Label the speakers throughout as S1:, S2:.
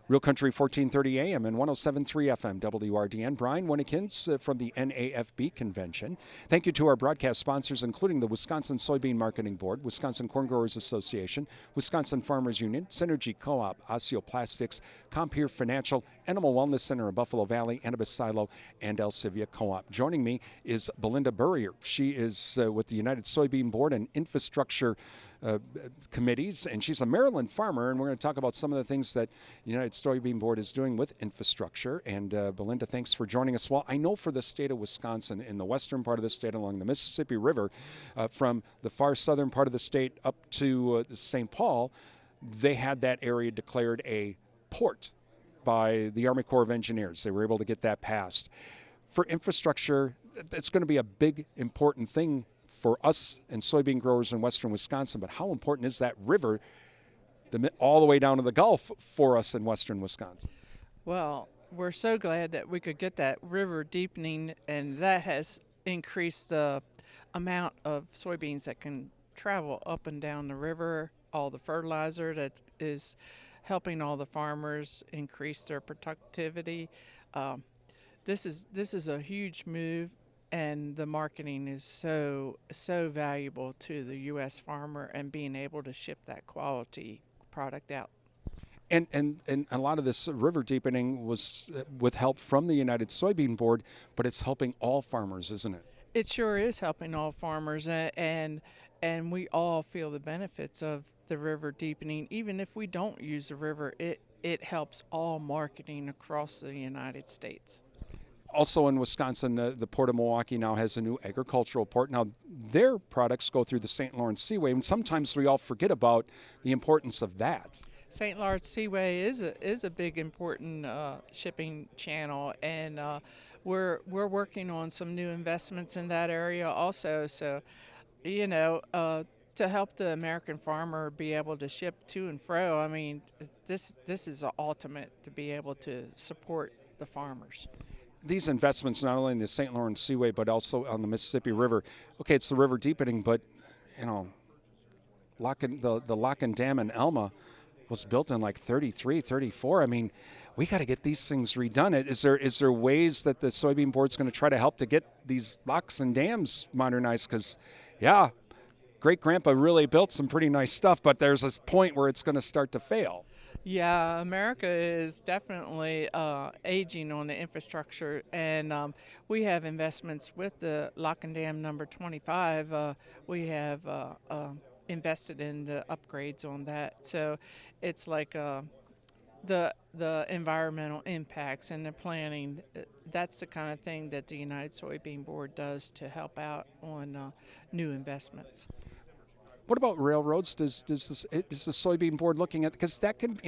S1: Real Country 1430 AM and 107.3 FM WRDN. Brian Winnikins from the NAFB convention. Thank you to our broadcast sponsors, including the Wisconsin Soybean Marketing Board, Wisconsin Corn Growers Association, Wisconsin Farmers Union, Synergy Co-op, Osteoplastics, Compeer Financial, Animal Wellness Center of Buffalo Valley, Annabis Silo, and Elsivia Co-op. Joining me is Belinda Burrier. She is with the United Soybean Board and Infrastructure committees, and she's a Maryland farmer, and we're going to talk about some of the things that the United Soybean Board is doing with infrastructure. And Belinda, thanks for joining us. Well, I know for the state of Wisconsin, in the western part of the state along the Mississippi River, from the far southern part of the state up to St. Paul, they had that area declared a port by the Army Corps of Engineers. They were able to get that passed. For infrastructure, it's going to be a big, important thing for us and soybean growers in western Wisconsin, but how important is that river all the way down to the Gulf for us in western Wisconsin?
S2: Well, we're so glad that we could get that river deepening, and that has increased the amount of soybeans that can travel up and down the river, all the fertilizer that is helping all the farmers increase their productivity. This is a huge move, and the marketing is so valuable to the U.S. farmer and being able to ship that quality product out.
S1: And a lot of this river deepening was with help from the United Soybean Board, but it's helping all farmers, isn't it?
S2: It sure is helping all farmers, and we all feel the benefits of the river deepening. Even if we don't use the river, it helps all marketing across the United States.
S1: Also in Wisconsin, the Port of Milwaukee now has a new agricultural port. Now, their products go through the St. Lawrence Seaway, and sometimes we all forget about the importance of that.
S2: St. Lawrence Seaway is a big important shipping channel, and we're working on some new investments in that area also. So, to help the American farmer be able to ship to and fro, I mean, this is the ultimate to be able to support the farmers.
S1: These investments, not only in the St. Lawrence Seaway, but also on the Mississippi River. Okay, it's the river deepening, but, the Locken Dam in Elma was built in like 33, 34. I mean, we got to get these things redone. Is there ways that the Soybean Board's going to try to help to get these locks and dams modernized? Because, yeah, great-grandpa really built some pretty nice stuff, but there's this point where it's going to start to fail.
S2: Yeah, America is definitely aging on the infrastructure, and we have investments with the Lock and Dam number 25. We have invested in the upgrades on that. So it's like the environmental impacts and the planning. That's the kind of thing that the United Soybean Board does to help out on new investments.
S1: What about railroads? Is the Soybean Board looking at, because that can,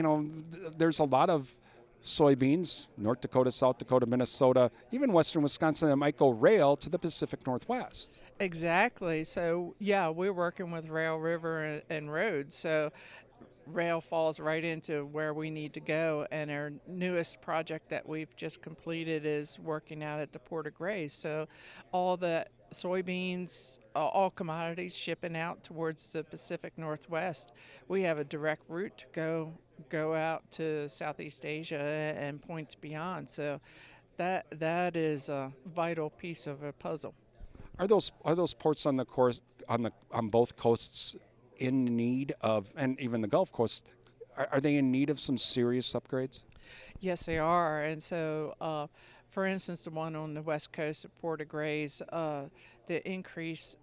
S1: there's a lot of soybeans, North Dakota, South Dakota, Minnesota, even western Wisconsin, that might go rail to the Pacific Northwest.
S2: Exactly. So, yeah, we're working with Rail, River, and Road. So rail falls right into where we need to go. And our newest project that we've just completed is working out at the Port of Grays. So all the soybeans, all commodities shipping out towards the Pacific Northwest, we have a direct route to go out to Southeast Asia and points beyond. So that is a vital piece of a puzzle.
S1: Are those ports on the course on both coasts in need of, and even the Gulf Coast, are they in need of some serious upgrades?
S2: Yes, they are. And so, for instance, the one on the west coast of Port of Grays, the increase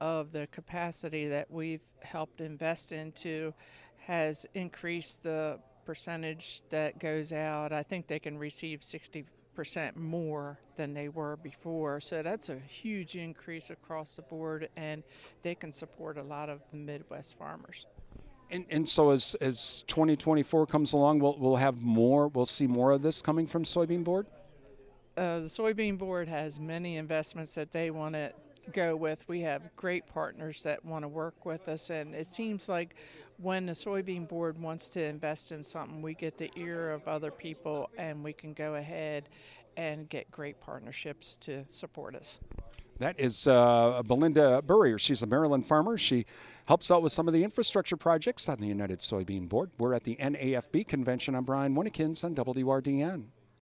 S2: of the capacity that we've helped invest into has increased the percentage that goes out. I think they can receive 60% more than they were before. So that's a huge increase across the board, and they can support a lot of the Midwest farmers.
S1: And so as 2024 comes along, we'll see more of this coming from Soybean Board?
S2: The Soybean Board has many investments that they want to go with. We have great partners that want to work with us, and it seems like when the Soybean Board wants to invest in something, we get the ear of other people, and we can go ahead and get great partnerships to support us.
S1: That is Belinda Burrier. She's a Maryland farmer. She helps out with some of the infrastructure projects on the United Soybean Board. We're at the NAFB convention. I'm Brian Winnikins on WRDN.